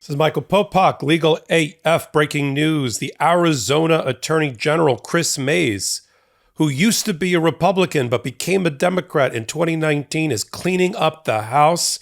This is Michael Popok, Legal AF, breaking news. The Arizona Attorney General, Kris, who used to be a Republican but became a Democrat in 2019, is cleaning up the House,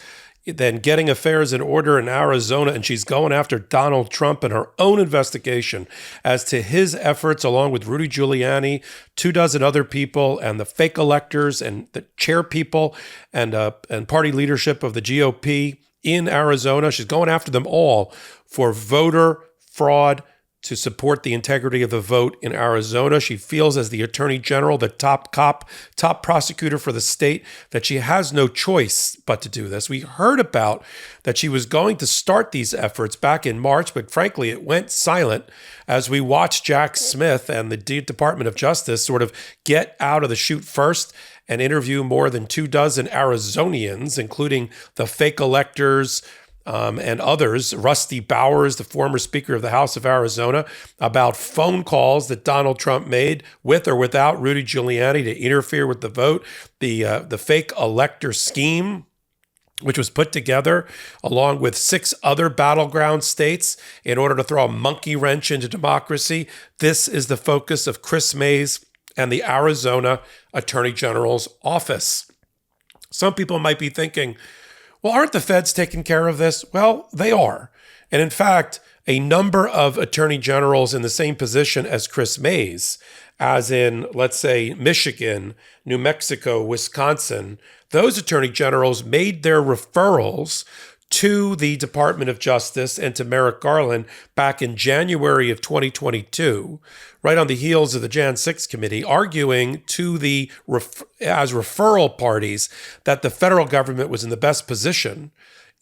then getting affairs in order in Arizona, and she's going after Donald Trump in her own investigation as to his efforts, along with Rudy Giuliani, 24 other people, and the fake electors and the chair people and party leadership of the GOP in Arizona. She's going after them all for voter fraud to support the integrity of the vote in Arizona. She feels, as the Attorney General, the top cop, top prosecutor for the state, that she has no choice but to do this. We heard about that she was going to start these efforts back in March, but frankly, it went silent as we watched Jack Smith and the Department of Justice sort of get out of the chute first and interview more than 24 Arizonians, including the fake electors, and others, Rusty Bowers, the former Speaker of the House of Arizona, about phone calls that Donald Trump made with or without Rudy Giuliani to interfere with the vote, the fake elector scheme, which was put together along with 6 other battleground states in order to throw a monkey wrench into democracy. This is the focus of Kris and the Arizona Attorney General's office. Some people might be thinking, well, aren't the feds taking care of this? Well, they are. And in fact, a number of attorney generals in the same position as Kris, as in, let's say, Michigan, New Mexico, Wisconsin, those attorney generals made their referrals to the Department of Justice and to Merrick Garland back in January of 2022, right on the heels of the Jan 6 committee, arguing to as referral parties that the federal government was in the best position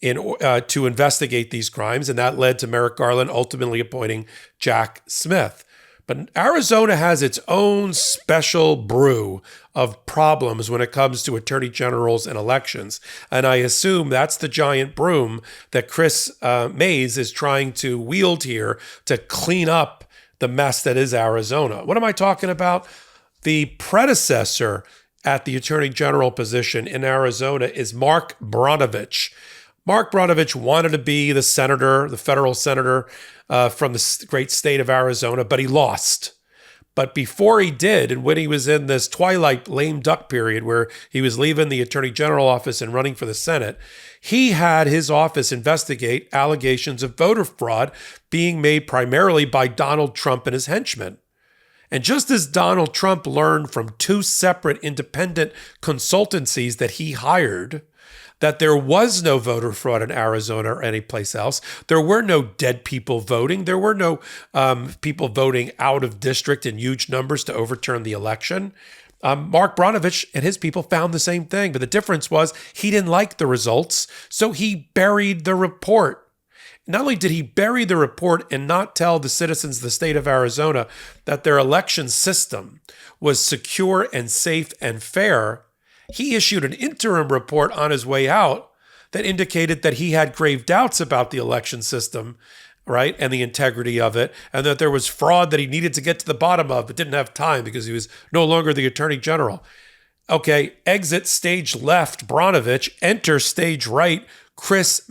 to investigate these crimes, and that led to Merrick Garland ultimately appointing Jack Smith. But Arizona has its own special brew of problems when it comes to attorney generals and elections. And I assume that's the giant broom that Kris is trying to wield here to clean up the mess that is Arizona. What am I talking about? The predecessor at the attorney general position in Arizona is Mark Brnovich. Mark Brnovich wanted to be the senator, the federal senator from the great state of Arizona, but he lost. But before he did, and when he was in this twilight lame duck period where he was leaving the attorney general office and running for the Senate, he had his office investigate allegations of voter fraud being made primarily by Donald Trump and his henchmen. And just as Donald Trump learned from 2 separate independent consultancies that he hired that there was no voter fraud in Arizona or anyplace else. There were no dead people voting. There were no people voting out of district in huge numbers to overturn the election. Mark Brnovich and his people found the same thing, but the difference was he didn't like the results, so he buried the report. Not only did he bury the report and not tell the citizens of the state of Arizona that their election system was secure and safe and fair, he issued an interim report on his way out that indicated that he had grave doubts about the election system, right, and the integrity of it, and that there was fraud that he needed to get to the bottom of, but didn't have time because he was no longer the attorney general. Okay, exit stage left Brnovich, enter stage right Kris,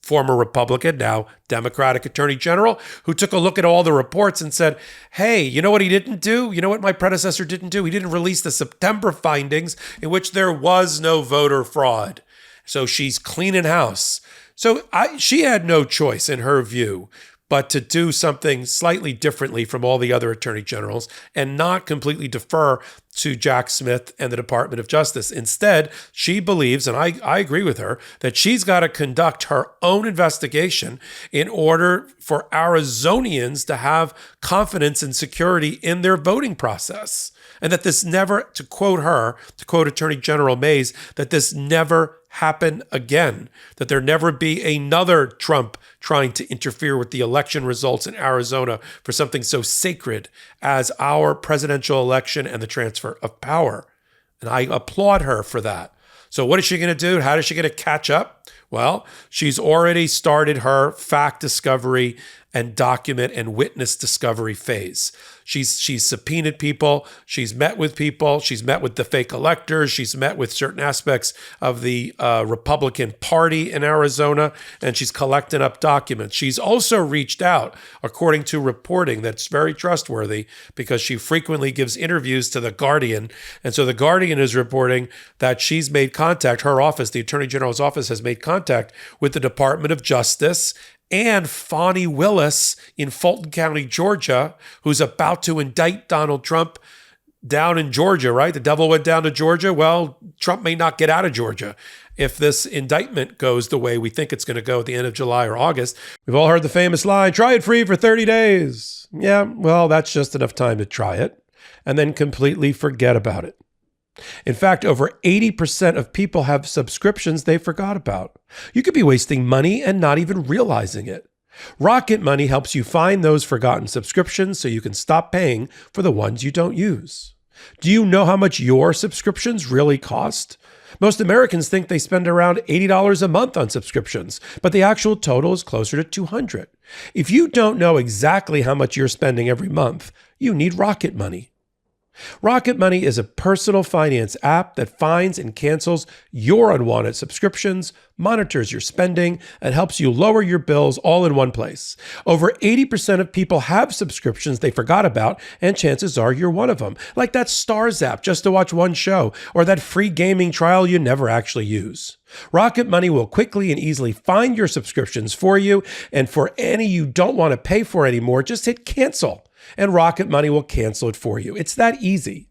former Republican, now Democratic Attorney General, who took a look at all the reports and said, hey, you know what he didn't do? You know what my predecessor didn't do? He didn't release the September findings in which there was no voter fraud. So she's cleaning house. So she had no choice, in her view, but to do something slightly differently from all the other attorney generals and not completely defer to Jack Smith and the Department of Justice. Instead, she believes, and I agree with her, that she's got to conduct her own investigation in order for Arizonians to have confidence and security in their voting process. And that this never, to quote her, to quote Attorney General that this never happen again, that there never be another Trump trying to interfere with the election results in Arizona for something so sacred as our presidential election and the transfer of power. And I applaud her for that. So what is she going to do? How is she going to catch up? Well, she's already started her fact discovery and document and witness discovery phase. She's subpoenaed people. She's met with people. She's met with the fake electors. She's met with certain aspects of the Republican Party in Arizona, and she's collecting up documents. She's also reached out, according to reporting that's very trustworthy, because she frequently gives interviews to The Guardian. And so The Guardian is reporting that she's made contact, her office, the Attorney General's office, has made contact with the Department of Justice and Fani Willis in Fulton County, Georgia, who's about to indict Donald Trump down in Georgia, right? The devil went down to Georgia. Well, Trump may not get out of Georgia if this indictment goes the way we think it's going to go at the end of July or August. We've all heard the famous line, try it free for 30 days. Yeah, well, that's just enough time to try it and then completely forget about it. In fact, over 80% of people have subscriptions they forgot about. You could be wasting money and not even realizing it. Rocket Money helps you find those forgotten subscriptions so you can stop paying for the ones you don't use. Do you know how much your subscriptions really cost? Most Americans think they spend around $80 a month on subscriptions, but the actual total is closer to $200. If you don't know exactly how much you're spending every month, you need Rocket Money. Rocket Money is a personal finance app that finds and cancels your unwanted subscriptions, monitors your spending, and helps you lower your bills all in one place. Over 80% of people have subscriptions they forgot about, and chances are you're one of them. Like that Stars app just to watch one show, or that free gaming trial you never actually use. Rocket Money will quickly and easily find your subscriptions for you, and for any you don't want to pay for anymore, just hit cancel. And Rocket Money will cancel it for you. It's that easy.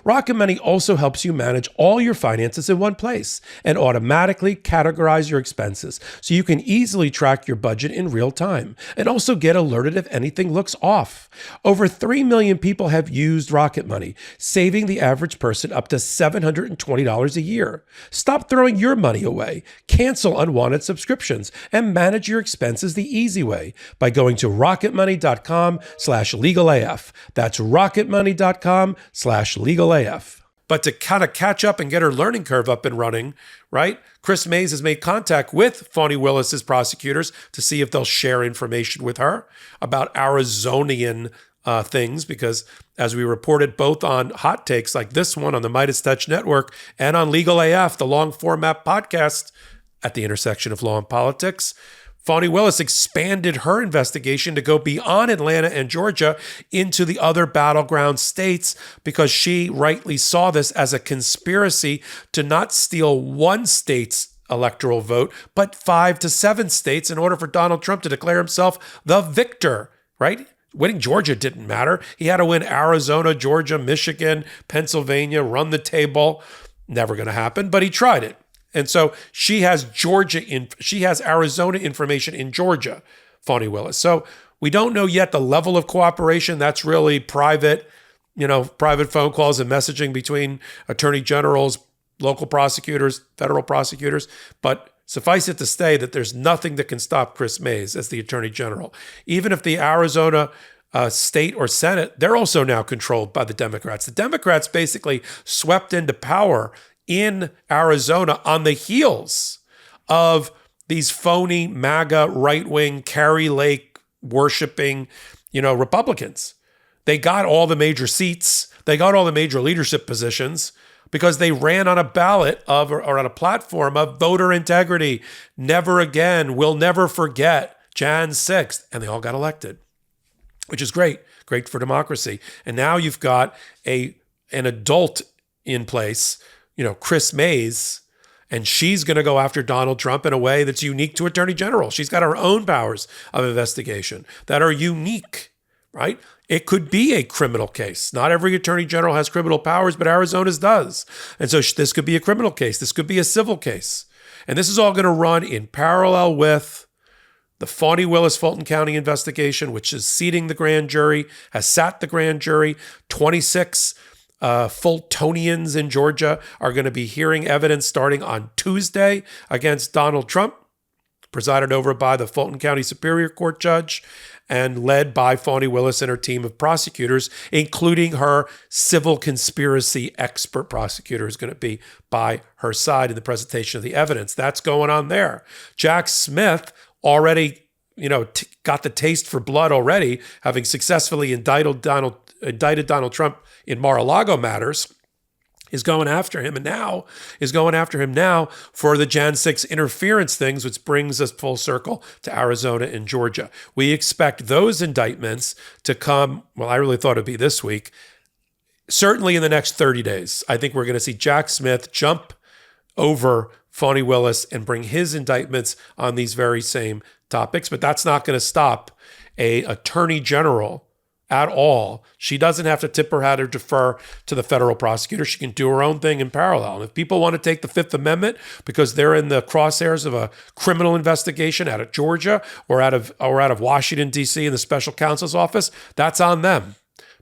Rocket Money also helps you manage all your finances in one place and automatically categorize your expenses so you can easily track your budget in real time and also get alerted if anything looks off. Over 3 million people have used Rocket Money, saving the average person up to $720 a year. Stop throwing your money away, cancel unwanted subscriptions, and manage your expenses the easy way by going to rocketmoney.com/legalaf. That's rocketmoney.com/legalaf. But to kind of catch up and get her learning curve up and running, right? Kris Mayes has made contact with Fani Willis's prosecutors to see if they'll share information with her about Arizonian things, because as we reported both on hot takes like this one on the MeidasTouch network and on Legal AF, the long format podcast at the intersection of law and politics, Fani Willis expanded her investigation to go beyond Atlanta and Georgia into the other battleground states because she rightly saw this as a conspiracy to not steal one state's electoral vote, but 5 to 7 states in order for Donald Trump to declare himself the victor, right? Winning Georgia didn't matter. He had to win Arizona, Georgia, Michigan, Pennsylvania, run the table. Never going to happen, but he tried it. And so she has Arizona information in Georgia, Fani Willis. So we don't know yet the level of cooperation. That's really private phone calls and messaging between attorney generals, local prosecutors, federal prosecutors. But suffice it to say that there's nothing that can stop Kris Mayes as the attorney general. Even if the Arizona state or Senate, they're also now controlled by the Democrats. The Democrats basically swept into power in Arizona on the heels of these phony MAGA right-wing Kari Lake worshiping, Republicans. They got all the major seats. They got all the major leadership positions because they ran on a ballot or on a platform of voter integrity. Never again, we'll never forget Jan 6th. And they all got elected, which is great for democracy. And now you've got an adult in place, Kris Mayes, and she's going to go after Donald Trump in a way that's unique to Attorney General. She's got her own powers of investigation that are unique, right? It could be a criminal case. Not every Attorney General has criminal powers, but Arizona's does. And so this could be a criminal case. This could be a civil case. And this is all going to run in parallel with the Fani Willis Fulton County investigation, which is seating the grand jury, has sat the grand jury. 26 Fultonians in Georgia are going to be hearing evidence starting on Tuesday against Donald Trump. presided over by the Fulton County Superior Court judge and led by Fani, Willis and her team of prosecutors, including her civil conspiracy expert prosecutor is going to be by her side in the presentation of the evidence. That's going on there. Jack Smith already, got the taste for blood already, having successfully indicted Donald Trump in Mar-a-Lago matters, is going after him now for the Jan 6 interference things, which brings us full circle to Arizona and Georgia. We expect those indictments to come, well, I really thought it'd be this week, certainly in the next 30 days. I think we're going to see Jack Smith jump over Fani Willis and bring his indictments on these very same topics, but that's not going to stop a attorney general at all. She doesn't have to tip her hat or defer to the federal prosecutor. She can do her own thing in parallel. And if people want to take the Fifth Amendment because they're in the crosshairs of a criminal investigation out of Georgia or out of Washington, D.C. in the special counsel's office, that's on them.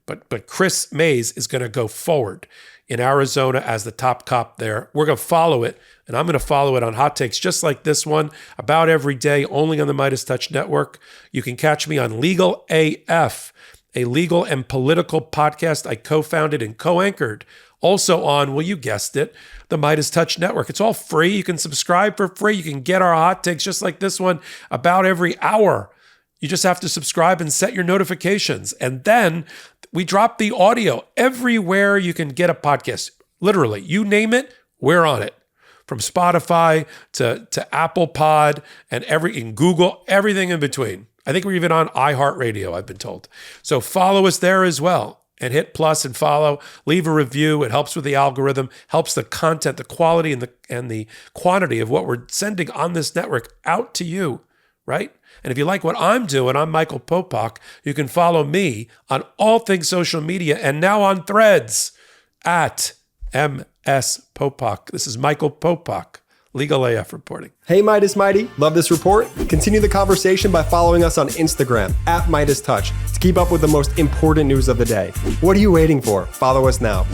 But Kris Mayes is going to go forward in Arizona as the top cop there. We're going to follow it, and I'm going to follow it on hot takes just like this one about every day, only on the MeidasTouch Network. You can catch me on Legal AF, a legal and political podcast I co-founded and co-anchored. Also on, well, you guessed it, the MeidasTouch Network. It's all free. You can subscribe for free. You can get our hot takes just like this one about every hour. You just have to subscribe and set your notifications. And then we drop the audio everywhere you can get a podcast. Literally, you name it, we're on it. From Spotify to Apple Pod and Google, everything in between. I think we're even on iHeartRadio, I've been told. So follow us there as well and hit plus and follow. Leave a review. It helps with the algorithm, helps the content, the quality and the quantity of what we're sending on this network out to you, right? And if you like what I'm doing, I'm Michael Popok. You can follow me on all things social media and now on Threads at MS Popok. This is Michael Popok, Legal AF reporting. Hey, Meidas Mighty. Love this report? Continue the conversation by following us on Instagram at MeidasTouch to keep up with the most important news of the day. What are you waiting for? Follow us now.